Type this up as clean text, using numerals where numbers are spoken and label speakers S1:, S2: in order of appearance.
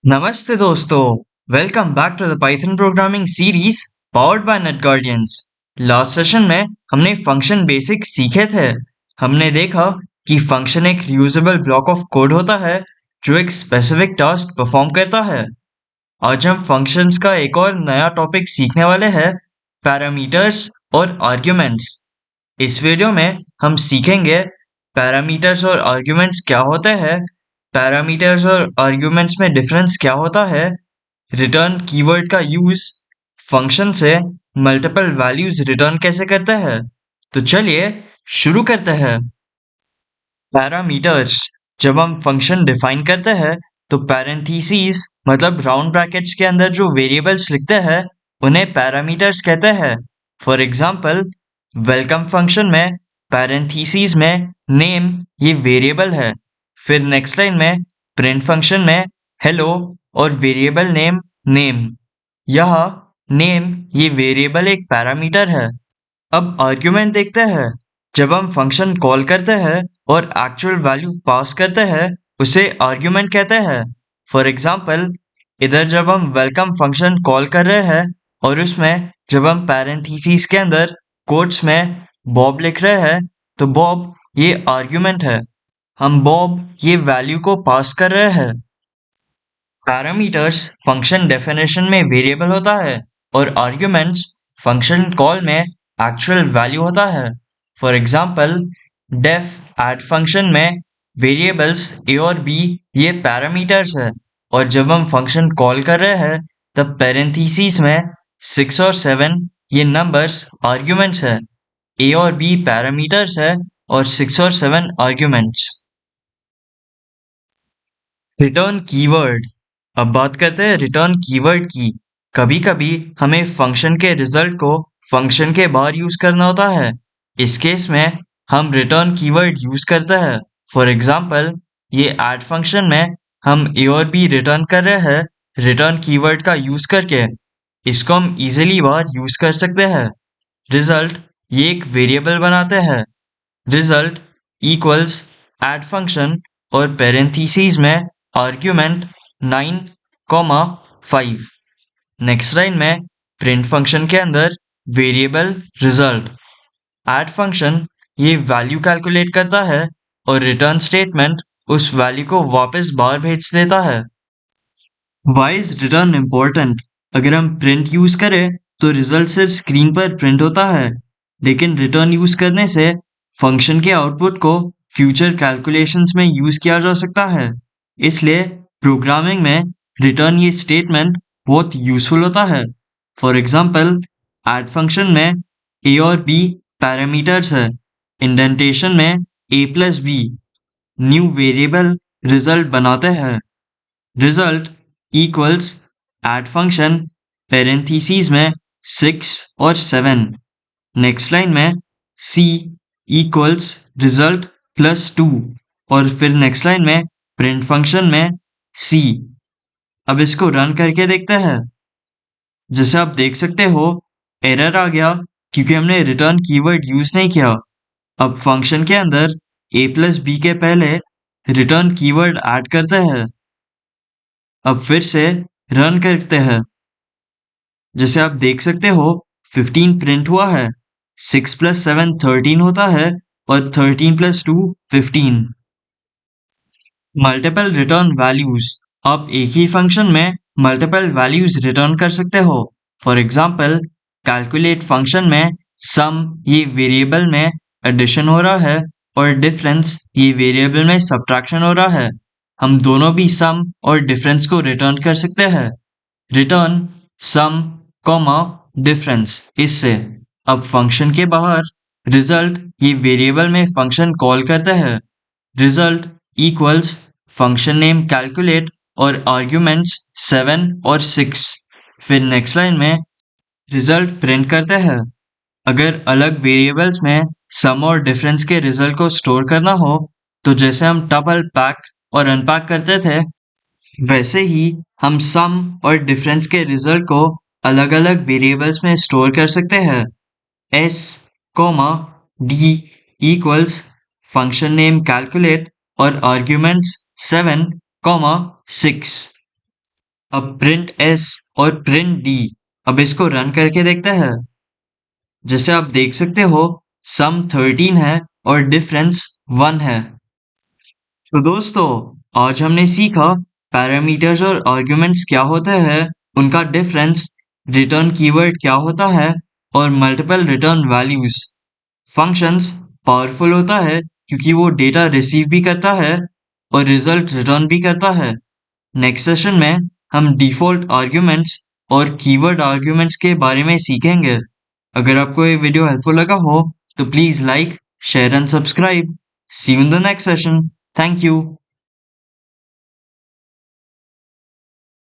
S1: नमस्ते दोस्तों, welcome back to the Python programming series powered by Net Guardians. Last session में हमने function basic सीखे थे। हमने देखा कि फंक्शन एक रीयूजेबल ब्लॉक ऑफ कोड होता है जो एक स्पेसिफिक टास्क परफॉर्म करता है। आज हम फंक्शंस का एक और नया टॉपिक सीखने वाले हैं, पैरामीटर्स और आर्ग्यूमेंट्स। इस वीडियो में हम सीखेंगे पैरामीटर्स और आर्ग्यूमेंट्स क्या होते हैं, पैरामीटर्स और आर्ग्यूमेंट्स में डिफरेंस क्या होता है, रिटर्न कीवर्ड का यूज, फंक्शन से मल्टीपल वैल्यूज रिटर्न कैसे करते हैं। तो चलिए शुरू करते हैं। पैरामीटर्स, जब हम फंक्शन डिफाइन करते हैं तो पैरेंथीसिस मतलब राउंड ब्रैकेट्स के अंदर जो वेरिएबल्स लिखते हैं उन्हें पैरामीटर्स कहते हैं। फॉर एग्जांपल, वेलकम फंक्शन में पैरेंथीसिस में नेम ये वेरिएबल है, फिर नेक्स्ट लाइन में प्रिंट फंक्शन में हेलो और वेरिएबल नेम नेम। यहाँ नेम ये वेरिएबल एक पैरामीटर है। अब आर्ग्यूमेंट देखते हैं। जब हम फंक्शन कॉल करते हैं और एक्चुअल वैल्यू पास करते हैं उसे आर्ग्यूमेंट कहते हैं। फॉर एग्जांपल, इधर जब हम वेलकम फंक्शन कॉल कर रहे हैं और उसमें जब हम पैरेंथीसिस के अंदर कोट्स में बॉब लिख रहे हैं तो बॉब ये आर्ग्यूमेंट है। हम बॉब ये वैल्यू को पास कर रहे हैं। पैरामीटर्स फंक्शन डेफिनेशन में वेरिएबल होता है और आर्ग्यूमेंट्स फंक्शन कॉल में एक्चुअल वैल्यू होता है। For example, def add function में वेरिएबल्स ए और बी ये पैरामीटर्स है और जब हम फंक्शन कॉल कर रहे हैं तब पैरेंथीसिस में 6 और 7 ये नंबर्स आर्ग्यूमेंट्स है। ए और बी पैरामीटर्स है और 6 और 7 आर्ग्यूमेंट्स। Return keyword. अब बात करते हैं रिटर्न कीवर्ड की। कभी कभी हमें फंक्शन के रिजल्ट को फंक्शन के बाहर यूज करना होता है। इस केस में हम रिटर्न कीवर्ड यूज करते हैं। फॉर एग्जांपल, ये ऐड फंक्शन में हम ए और बी रिटर्न कर रहे हैं रिटर्न कीवर्ड का यूज करके। इसको हम इजीली बाहर यूज कर सकते हैं। रिजल्ट ये एक वेरिएबल बनाते हैं। रिजल्ट इक्वल्स ऐड फंक्शन और पेरेंथीसिस में आर्ग्यूमेंट 9, 5। नेक्स्ट लाइन में प्रिंट फंक्शन के अंदर वेरिएबल रिजल्ट। ऐड फंक्शन ये वैल्यू कैलकुलेट करता है और रिटर्न स्टेटमेंट उस वैल्यू को वापस बाहर भेज देता है। Why is return important? अगर हम प्रिंट यूज करें तो रिजल्ट सिर्फ स्क्रीन पर प्रिंट होता है, लेकिन रिटर्न यूज करने से फंक्शन के आउटपुट को फ्यूचर कैलकुलेशंस में यूज किया जा सकता है। इसलिए प्रोग्रामिंग में रिटर्न ये स्टेटमेंट बहुत यूजफुल होता है। फॉर एग्जांपल, ऐड फंक्शन में ए और बी पैरामीटर्स है। इंडेंटेशन में A plus B new variable result बनाते हैं। Result equals add function parenthesis में 6 और 7। नेक्स्ट लाइन में सी इक्वल्स रिजल्ट प्लस 2 और फिर नेक्स्ट लाइन में प्रिंट फंक्शन में सी। अब इसको रन करके देखते हैं। जैसे आप देख सकते हो, एरर आ गया क्योंकि हमने रिटर्न कीवर्ड यूज नहीं किया। अब फंक्शन के अंदर ए प्लस बी के पहले रिटर्न कीवर्ड ऐड करते हैं। अब फिर से रन करते हैं। जैसे आप देख सकते हो, 15 प्रिंट हुआ है। 6 प्लस 7 13 होता है और 13 प्लस 2 15। Multiple return values. आप एक ही फंक्शन में मल्टीपल वैल्यूज रिटर्न कर सकते हो। फॉर एग्जांपल, कैलकुलेट फंक्शन में सम ये वेरिएबल में एडिशन हो रहा है और डिफरेंस ये वेरिएबल में सब्ट्रैक्शन हो रहा है। हम दोनों भी सम और डिफरेंस को रिटर्न कर सकते हैं। रिटर्न सम कॉमा डिफरेंस। इससे अब फंक्शन के बाहर रिजल्ट ये वेरिएबल में फंक्शन कॉल करते हैं। Result equals function name calculate और आर्ग्यूमेंट्स 7 और 6। फिर नेक्स्ट लाइन में रिजल्ट प्रिंट करते हैं। अगर अलग वेरिएबल्स में सम और डिफरेंस के रिजल्ट को स्टोर करना हो तो जैसे हम टपल पैक और अनपैक करते थे, वैसे ही हम सम और डिफरेंस के रिजल्ट को अलग अलग वेरिएबल्स में स्टोर कर सकते हैं। S comma D equals function name calculate और आर्ग्यूमेंट्स 7, 6। अब प्रिंट एस और प्रिंट डी, अब इसको रन करके देखते हैं। जैसे आप देख सकते हो सम 13 है और डिफरेंस 1 है। तो दोस्तों, आज हमने सीखा पैरामीटर्स और आर्ग्यूमेंट्स क्या होते हैं, उनका डिफरेंस, रिटर्न कीवर्ड क्या होता है और multiple return values. Functions powerful होता है क्योंकि वो डेटा रिसीव भी करता है और रिजल्ट रिटर्न भी करता है। नेक्स्ट सेशन में हम डिफ़ॉल्ट आर्ग्यूमेंट्स और कीवर्ड आर्ग्यूमेंट्स के बारे में सीखेंगे। अगर आपको ये वीडियो हेल्पफुल लगा हो तो please like, share and subscribe. See you in the next session. Thank you.